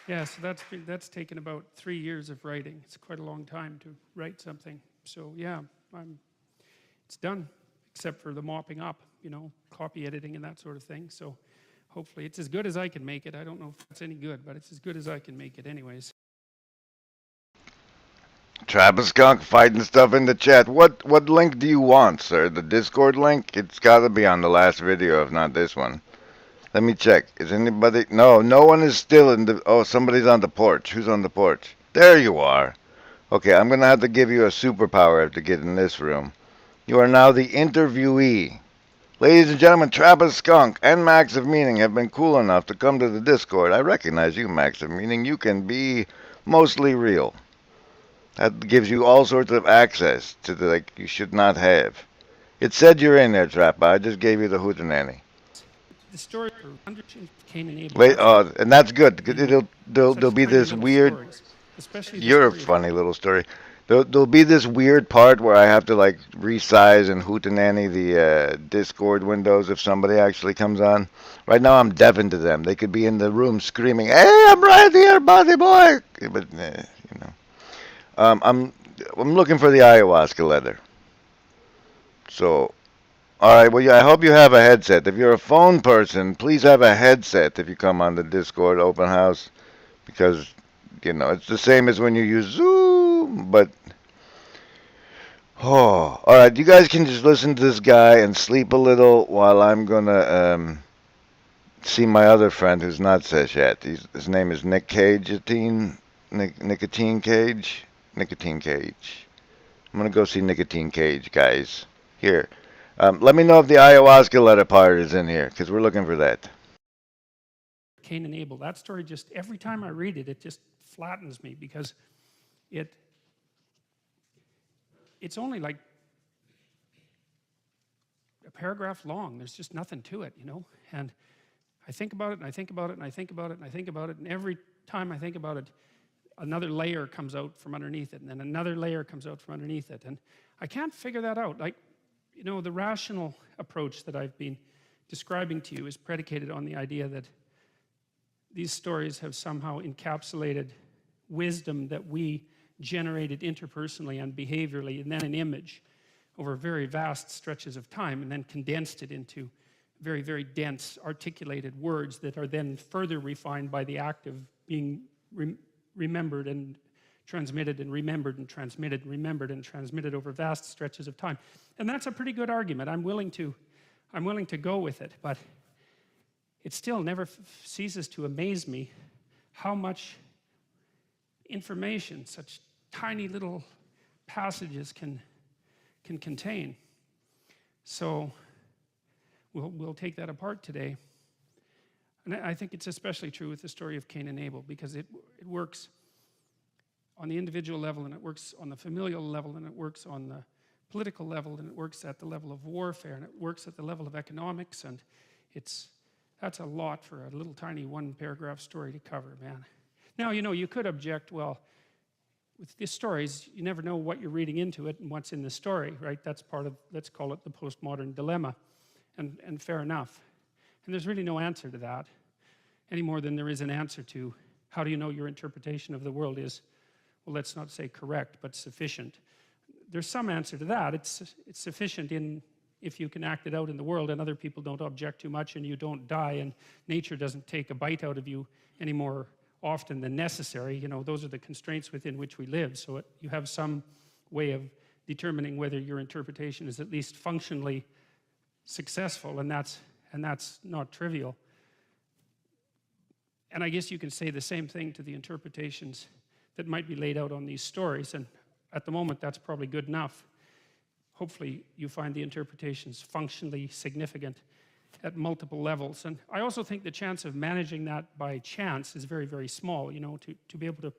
Yeah, so that's taken about 3 years of writing. It's quite a long time to write something. So yeah, it's done, except for the mopping up, you know, copy editing and that sort of thing. So hopefully it's as good as I can make it. I don't know if it's any good, but it's as good as I can make it anyways. Travis-Skunk fighting stuff in the chat. What link do you want, sir? The Discord link? It's got to be on the last video, if not this one. Let me check. Is anybody... No one is still in the... Oh, somebody's on the porch. Who's on the porch? There you are. Okay, I'm going to have to give you a superpower to get in this room. You are now the interviewee. Ladies and gentlemen, Travis-Skunk and Max of Meaning have been cool enough to come to the Discord. I recognize you, Max of Meaning. You can be mostly real. That gives you all sorts of access to the, like, you should not have. It said you're in there, Trappa. I just gave you the hootenanny. The story for 100 Cain and Abel. Wait, and that's good. There'll be this weird... You're a funny little story. There'll be this weird part where I have to, like, resize and hootenanny the Discord windows if somebody actually comes on. Right now I'm deafened to them. They could be in the room screaming, "Hey, I'm right here, buddy boy!" But, you know. I'm looking for the ayahuasca letter. So... Alright, well, yeah, I hope you have a headset. If you're a phone person, please have a headset if you come on the Discord open house. Because, you know, it's the same as when you use Zoom, but... Oh, alright, you guys can just listen to this guy and sleep a little while I'm gonna, see my other friend who's not says yet. His name is Nick Cage, Nicotine Cage. Nicotine Cage. I'm gonna go see Nicotine Cage, guys. Here. Let me know if the ayahuasca letter part is in here, because we're looking for that. Cain and Abel. That story just, every time I read it, it just flattens me because it's only like a paragraph long. There's just nothing to it, you know? And I think about it, and I think about it, and I think about it, and I think about it, and every time I think about it, another layer comes out from underneath it, and then another layer comes out from underneath it. And I can't figure that out. Like, you know, the rational approach that I've been describing to you is predicated on the idea that these stories have somehow encapsulated wisdom that we generated interpersonally and behaviorally, and then an image over very vast stretches of time, and then condensed it into very, very dense, articulated words that are then further refined by the act of being remembered and transmitted and remembered and transmitted and remembered and transmitted over vast stretches of time. And that's a pretty good argument. I'm willing to go with it, but it still never ceases to amaze me how much information such tiny little passages can contain. So we'll take that apart today. And I think it's especially true with the story of Cain and Abel, because it works on the individual level, and it works on the familial level, and it works on the political level, and it works at the level of warfare, and it works at the level of economics, and that's a lot for a little tiny one-paragraph story to cover, man. Now, you know, you could object, well, with these stories, you never know what you're reading into it and what's in the story, right? That's part of, let's call it the postmodern dilemma, and fair enough. And there's really no answer to that, any more than there is an answer to how do you know your interpretation of the world is, well, let's not say correct, but sufficient. There's some answer to that. It's sufficient in if you can act it out in the world and other people don't object too much and you don't die and nature doesn't take a bite out of you any more often than necessary. You know, those are the constraints within which we live. So you have some way of determining whether your interpretation is at least functionally successful, and that's not trivial. And I guess you can say the same thing to the interpretations that might be laid out on these stories, and at the moment that's probably good enough. Hopefully you find the interpretations functionally significant at multiple levels. And I also think the chance of managing that by chance is very, very small, you know, to be able to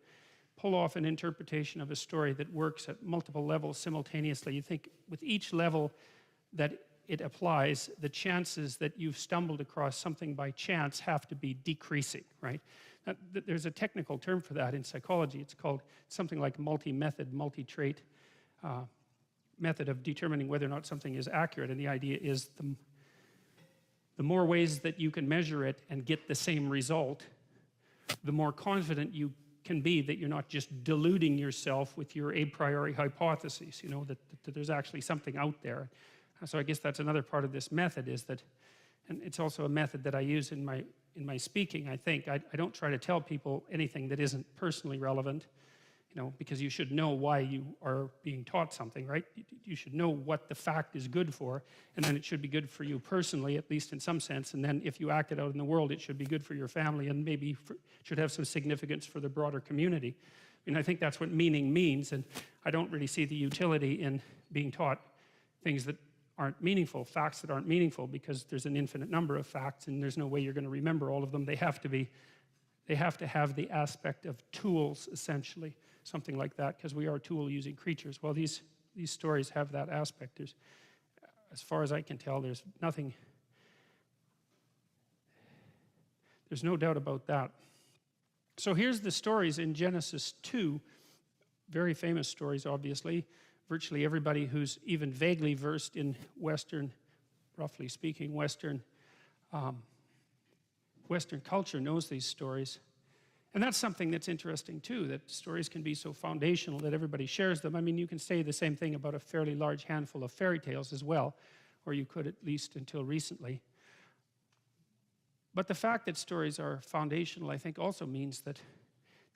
pull off an interpretation of a story that works at multiple levels simultaneously. You think with each level that it applies, the chances that you've stumbled across something by chance have to be decreasing, right? There's a technical term for that in psychology. It's called something like multi-method, multi-trait method of determining whether or not something is accurate. And the idea is the more ways that you can measure it and get the same result, the more confident you can be that you're not just deluding yourself with your a priori hypotheses, you know, that there's actually something out there. So I guess that's another part of this method, is that, and it's also a method that I use in my speaking, I think. I don't try to tell people anything that isn't personally relevant, you know, because you should know why you are being taught something, right? You should know what the fact is good for, and then it should be good for you personally, at least in some sense, and then if you act it out in the world, it should be good for your family, and maybe should have some significance for the broader community. I mean, I think that's what meaning means, and I don't really see the utility in being taught things that aren't meaningful, facts that aren't meaningful, because there's an infinite number of facts, and there's no way you're going to remember all of them. They have to have the aspect of tools, essentially, something like that, because we are tool-using creatures. Well, these stories have that aspect. There's, as far as I can tell, there's no doubt about that. So here's the stories in Genesis 2, very famous stories, obviously. Virtually everybody who's even vaguely versed in Western, roughly speaking, Western culture knows these stories. And that's something that's interesting too, that stories can be so foundational that everybody shares them. I mean, you can say the same thing about a fairly large handful of fairy tales as well, or you could at least until recently. But the fact that stories are foundational, I think, also means that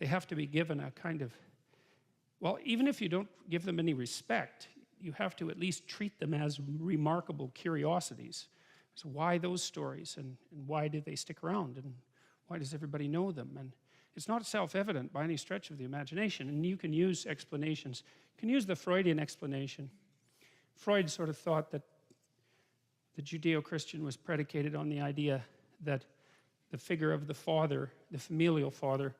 they have to be given a kind of, well, even if you don't give them any respect, you have to at least treat them as remarkable curiosities. So why those stories, and why did they stick around, and why does everybody know them? And it's not self-evident by any stretch of the imagination, and you can use explanations. You can use the Freudian explanation. Freud sort of thought that the Judeo-Christian was predicated on the idea that the figure of the father, the familial father,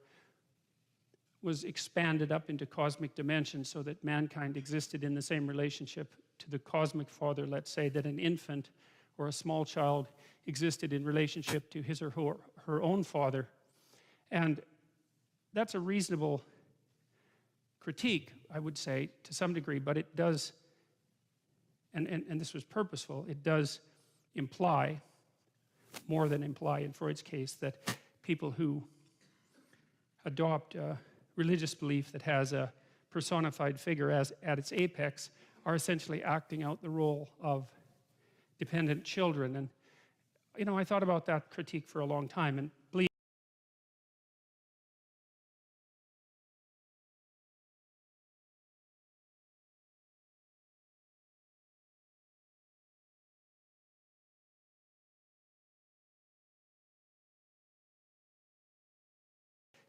was expanded up into cosmic dimensions so that mankind existed in the same relationship to the cosmic father, let's say, that an infant or a small child existed in relationship to his or her own father. And that's a reasonable critique, I would say, to some degree, but it does and this was purposeful, it does imply, more than imply in Freud's case, that people who adopt a religious belief that has a personified figure as at its apex are essentially acting out the role of dependent children. And you know, I thought about that critique for a long time, and believe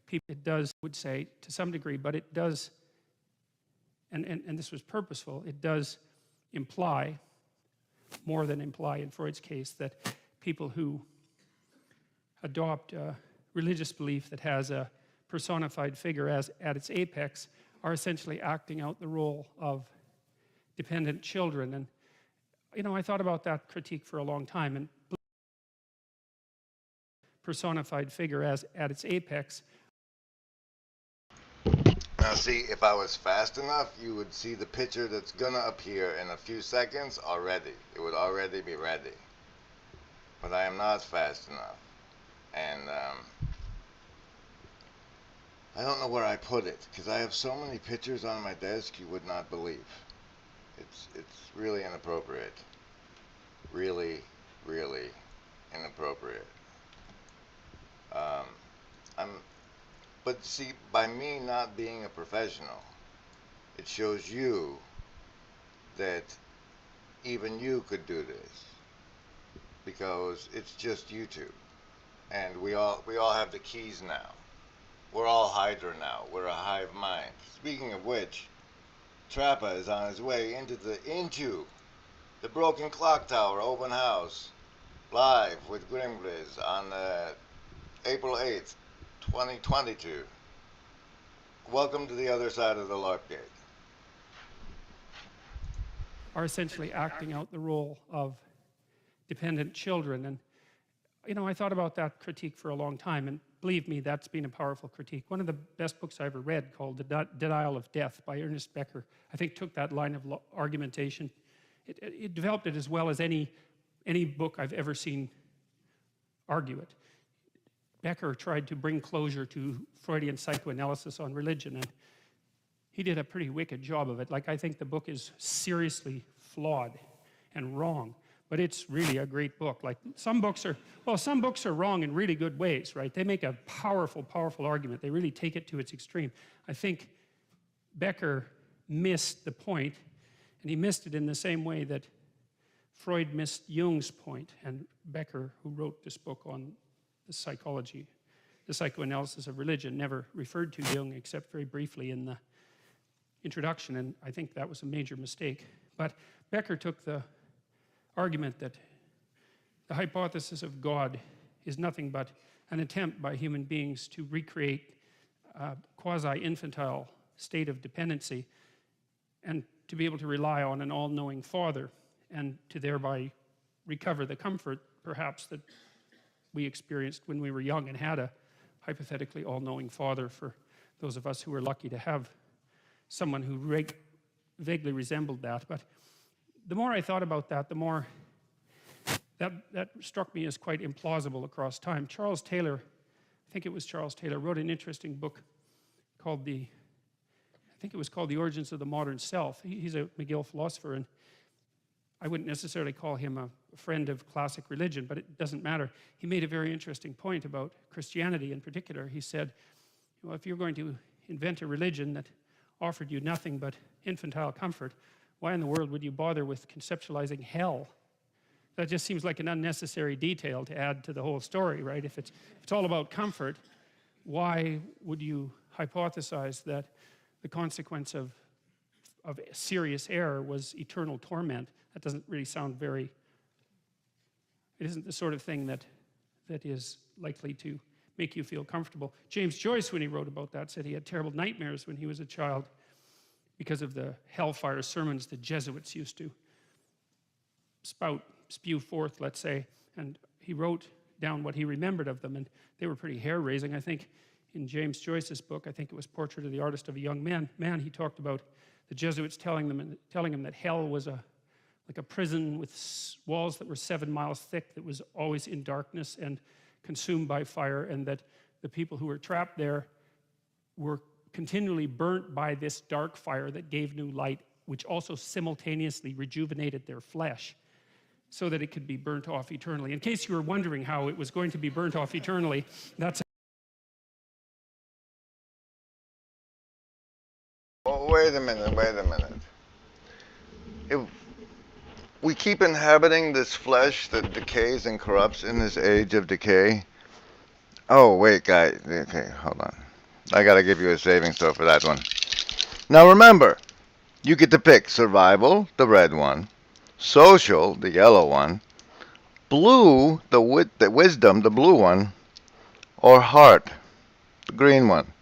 people, it does, would say, to some degree, but it does, and this was purposeful, it does imply, more than imply in Freud's case, that people who adopt a religious belief that has a personified figure as at its apex are essentially acting out the role of dependent children. And you know, I thought about that critique for a long time, and personified figure as at its apex. Now see, if I was fast enough, you would see the picture that's gonna appear in a few seconds already. It would already be ready. But I am not fast enough. And I don't know where I put it, because I have so many pictures on my desk you would not believe. It's really inappropriate. Really, really inappropriate. But see, by me not being a professional, it shows you that even you could do this, because it's just YouTube, and we all have the keys now. We're all Hydra now. We're a hive mind. Speaking of which, Trappa is on his way into the Br0ken Clock Tower open house, live with Grimgriz on April 8th. 2022. Welcome to the other side of the LARP gate. Are essentially acting out the role of dependent children. And you know, I thought about that critique for a long time, and believe me, that's been a powerful critique. One of the best books I ever read, called The Denial of Death by Ernest Becker, I think took that line of argumentation. It developed it as well as any book I've ever seen argue it. Becker tried to bring closure to Freudian psychoanalysis on religion, and he did a pretty wicked job of it. Like, I think the book is seriously flawed and wrong, but it's really a great book. Like, some books are wrong in really good ways, right? They make a powerful, powerful argument. They really take it to its extreme. I think Becker missed the point, and he missed it in the same way that Freud missed Jung's point, and Becker, who wrote this book on the psychoanalysis of religion, never referred to Jung except very briefly in the introduction, and I think that was a major mistake. But Becker took the argument that the hypothesis of God is nothing but an attempt by human beings to recreate a quasi-infantile state of dependency and to be able to rely on an all-knowing father and to thereby recover the comfort, perhaps, that we experienced when we were young and had a hypothetically all-knowing father, for those of us who were lucky to have someone who vaguely resembled that. But the more I thought about that, the more that struck me as quite implausible across time. Charles Taylor, I think it was Charles Taylor, wrote an interesting book called I think it was called The Origins of the Modern Self. He's a McGill philosopher, and I wouldn't necessarily call him a friend of classic religion, but it doesn't matter. He made a very interesting point about Christianity in particular. He said, well, if you're going to invent a religion that offered you nothing but infantile comfort, why in the world would you bother with conceptualizing hell? That just seems like an unnecessary detail to add to the whole story, right? If it's all about comfort, why would you hypothesize that the consequence of serious error was eternal torment? That doesn't really sound very, it isn't the sort of thing that is likely to make you feel comfortable. James Joyce, when he wrote about that, said he had terrible nightmares when he was a child because of the hellfire sermons the Jesuits used to spew forth, let's say, and he wrote down what he remembered of them, and they were pretty hair-raising. I think in James Joyce's book, I think it was Portrait of the Artist of a Young Man, he talked about the Jesuits telling him that hell was a like a prison with walls that were 7 miles thick that was always in darkness and consumed by fire, and that the people who were trapped there were continually burnt by this dark fire that gave new light, which also simultaneously rejuvenated their flesh so that it could be burnt off eternally. In case you were wondering how it was going to be burnt off eternally, that's Oh, wait a minute. If we keep inhabiting this flesh that decays and corrupts in this age of decay. Oh, wait, guys. Okay, hold on. I gotta give you a savings throw for that one. Now remember, you get to pick survival, the red one, social, the yellow one, blue, the wisdom, the blue one, or heart, the green one.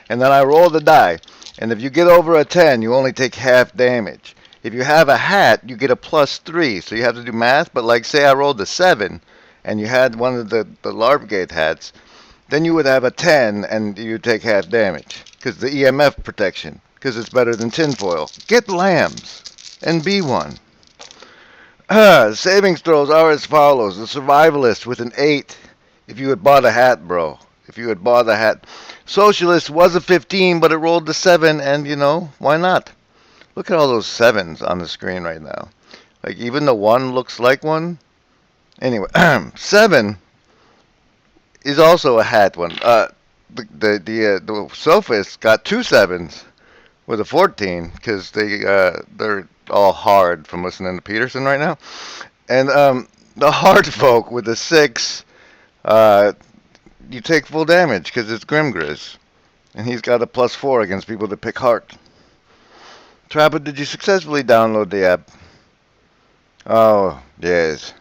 And then I roll the die. And if you get over a 10, you only take half damage. If you have a hat, you get a +3. So you have to do math. But like, say I rolled a 7, and you had one of the Larpgate hats, then you would have a 10, and you take half damage. Because the EMF protection. Because it's better than tinfoil. Get lambs, and be one. Savings throws are as follows. The survivalist with an 8. If you had bought a hat, bro. If you had bought a hat. Socialist was a 15, but it rolled the 7, and you know, why not? Look at all those 7s on the screen right now. Like, even the 1 looks like one. Anyway, 7 is also a hat one. The sophist got 2 7s with a 14, because they're all hard from listening to Peterson right now. And the hard folk with a 6, you take full damage because it's Grimgriz. And he's got a +4 against people that pick heart. Trapper, did you successfully download the app? Oh, yes.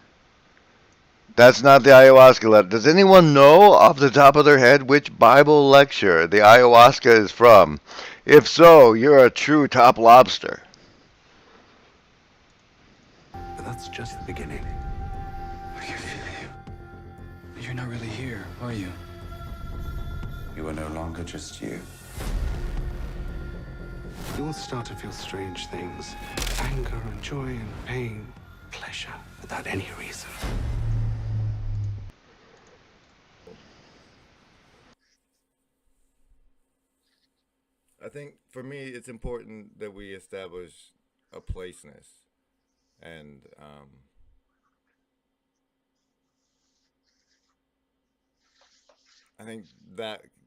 That's not the ayahuasca letter. Does anyone know off the top of their head which Bible lecture the ayahuasca is from? If so, you're a true top lobster. But that's just the beginning. I can feel you. But you're not really here, are you? You are no longer just you. You will start to feel strange things. Anger and joy and pain. Pleasure without any reason. I think for me, it's important that we establish a placeness, and I think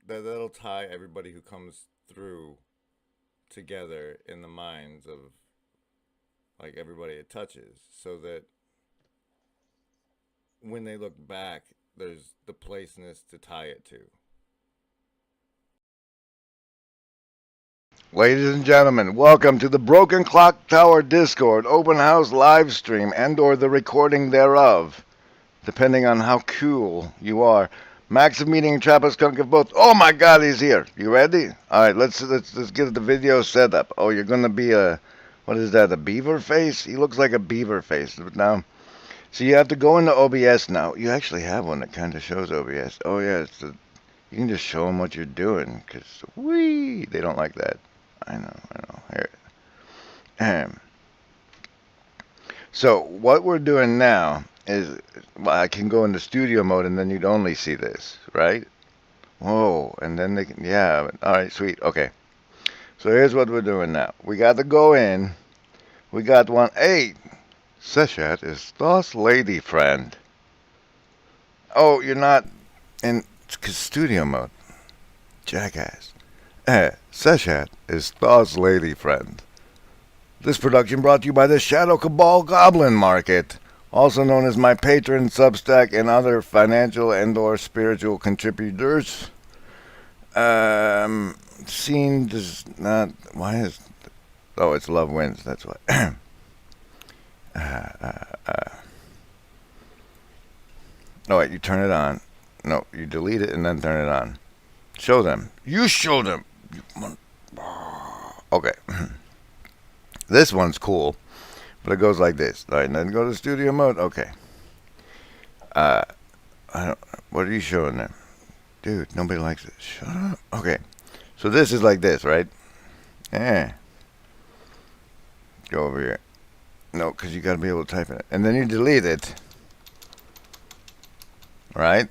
that'll tie everybody who comes through together in the minds of like everybody it touches, so that when they look back, there's the placeness to tie it to. Ladies and gentlemen, welcome to the Broken Clock Tower Discord open house live stream and or the recording thereof, depending on how cool you are. Max of Meeting and Trapper Skunk of both. Oh my God, he's here. You ready? All right, let's get the video set up. Oh, you're gonna be what is that? A beaver face? He looks like a beaver face. Now, so you have to go into OBS now. You actually have one that kind of shows OBS. Oh yeah, you can just show them what you're doing, because they don't like that. I know. Here. So what we're doing now is, well, I can go into studio mode and then you'd only see this, right? Whoa, and then they can, yeah, all right, sweet, okay. So here's what we're doing now. We got to go in. We got one. Hey, Seshat is Thos lady friend. Oh, you're not in studio mode. Jackass. Seshat is Thos lady friend. This production brought to you by the Shadow Cabal Goblin Market, also known as my patron, Substack, and other financial and or spiritual contributors. Scene does not, why is, oh, it's Love Wins, that's why. No, wait, you turn it on. No, you delete it and then turn it on. Show them. You show them. Okay. This one's cool, but it goes like this. All right, and then go to studio mode. Okay. I don't. What are you showing them, dude? Nobody likes it. Shut up. Okay. So this is like this, right? Yeah. Go over here. No, because you got to be able to type it. And then you delete it. Right?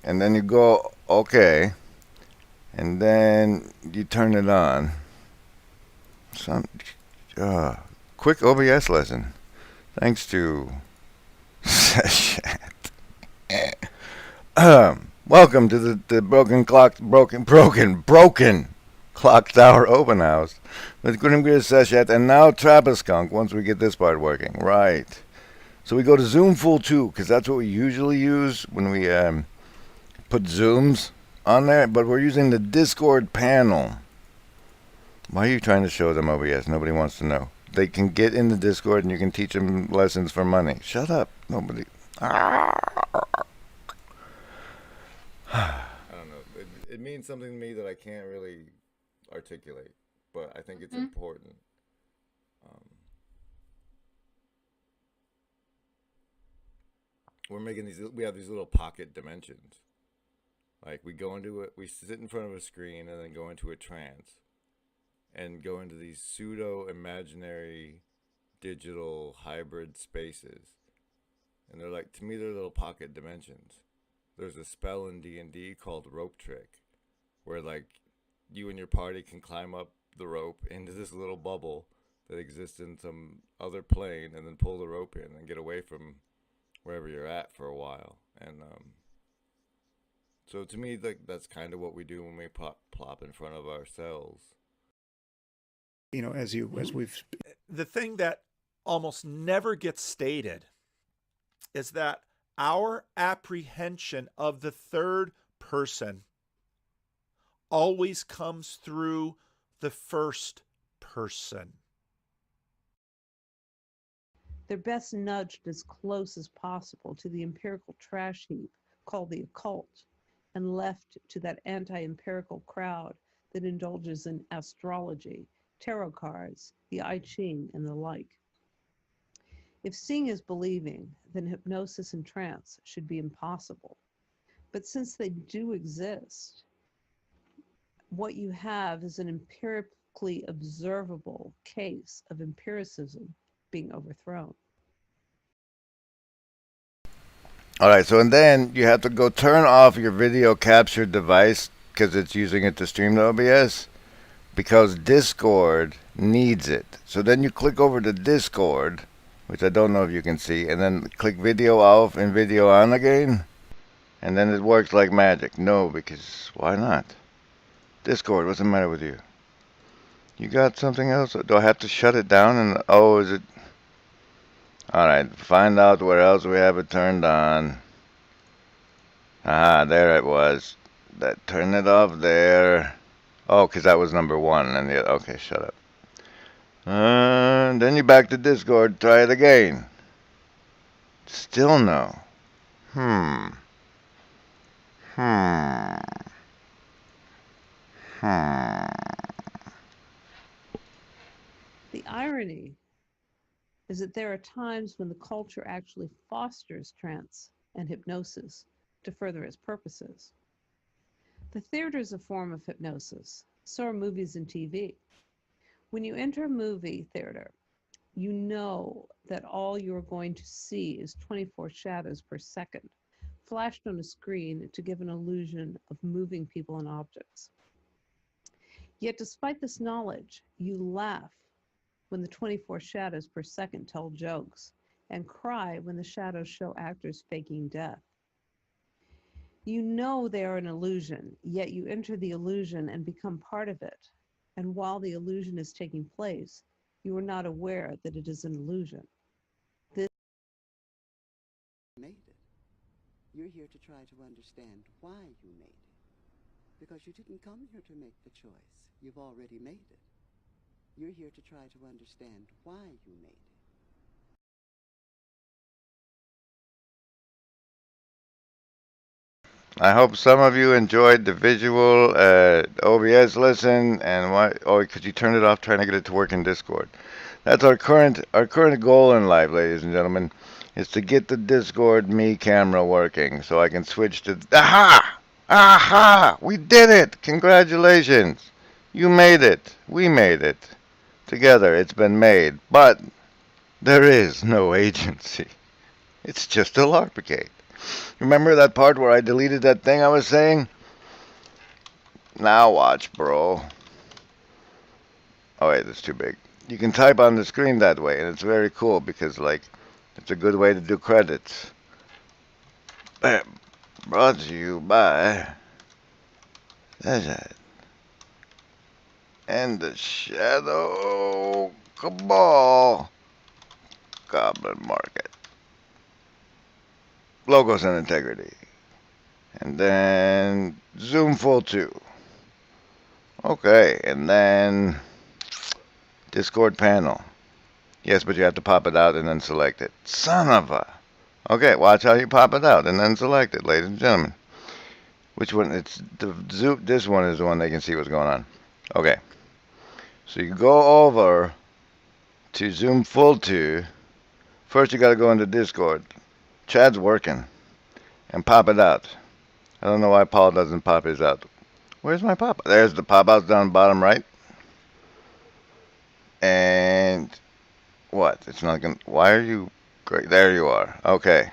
And then you go, okay. And then you turn it on. Quick OBS lesson. Thanks to welcome to the Broken Clock Tower Open House with Grimgir Seshet and now TRAPPISKUNK once we get this part working. Right. So we go to Zoom Full 2 because that's what we usually use when we put zooms on there, but we're using the Discord panel. Why are you trying to show them OBS? Nobody wants to know. They can get in the Discord and you can teach them lessons for money. Shut up. Nobody. I don't know. It means something to me that I can't really articulate, but I think it's important. We're making these. We have these little pocket dimensions. Like we go into it, we sit in front of a screen and then go into a trance, and go into these pseudo imaginary, digital hybrid spaces, and they're like, to me, they're little pocket dimensions. There's a spell in D&D called Rope Trick, where like you and your party can climb up the rope into this little bubble that exists in some other plane, and then pull the rope in and get away from wherever you're at for a while. And so to me, like that's kind of what we do when we plop in front of ourselves. You know, as we've, the thing that almost never gets stated is that our apprehension of the third person always comes through the first person. They're best nudged as close as possible to the empirical trash heap called the occult and left to that anti-empirical crowd that indulges in astrology, tarot cards, the I Ching, and the like. If seeing is believing, then hypnosis and trance should be impossible. But since they do exist, what you have is an empirically observable case of empiricism being overthrown. All right, so and then you have to go turn off your video capture device because it's using it to stream to OBS because Discord needs it. So then you click over to Discord, which I don't know if you can see, and then click video off and video on again, and then it works like magic. No, because why not? Discord, what's the matter with you? You got something else? Do I have to shut it down? And oh, is it? All right, find out where else we have it turned on. Ah, there it was. Turn it off there. Oh, because that was number 1. And okay, shut up. Then you back to Discord. Try it again. Still no. The irony is that there are times when the culture actually fosters trance and hypnosis to further its purposes. The theater is a form of hypnosis. So are movies and TV. When you enter a movie theater, you know that all you're going to see is 24 shadows per second, flashed on a screen to give an illusion of moving people and objects. Yet despite this knowledge, you laugh when the 24 shadows per second tell jokes, and cry when the shadows show actors faking death. You know they are an illusion, yet you enter the illusion and become part of it. And while the illusion is taking place, you are not aware that it is an illusion. This made it. You're here to try to understand why you made it. Because you didn't come here to make the choice. You've already made it. You're here to try to understand why you made it. I hope some of you enjoyed the visual OBS lesson, and why? Oh, because you turned it off trying to get it to work in Discord. That's our current goal in life, ladies and gentlemen, is to get the Discord me camera working so I can switch to. Aha! We did it! Congratulations! You made it. We made it. Together, it's been made. But There is no agency. It's just a LARPicade. Remember that part where I deleted that thing I was saying? Now watch, bro. Oh wait, that's too big. You can type on the screen that way, and it's very cool because, like, it's a good way to do credits. Brought to you by that and the Shadow Cabal Goblin Market. Logos and integrity. And then Zoom Full 2. Okay, and then Discord panel. Yes, but you have to pop it out and then select it. Son of a... Okay, watch how you pop it out and then select it, ladies and gentlemen. Which one? It's the Zoom. This one is the one they can see what's going on. Okay. So you go over to Zoom Full 2. First you got to go into Discord. Chad's working. And pop it out. I don't know why Paul doesn't pop his out. Where's my pop? There's the pop outs down bottom right. And what? It's not going to... Why are you... Great. There you are. Okay.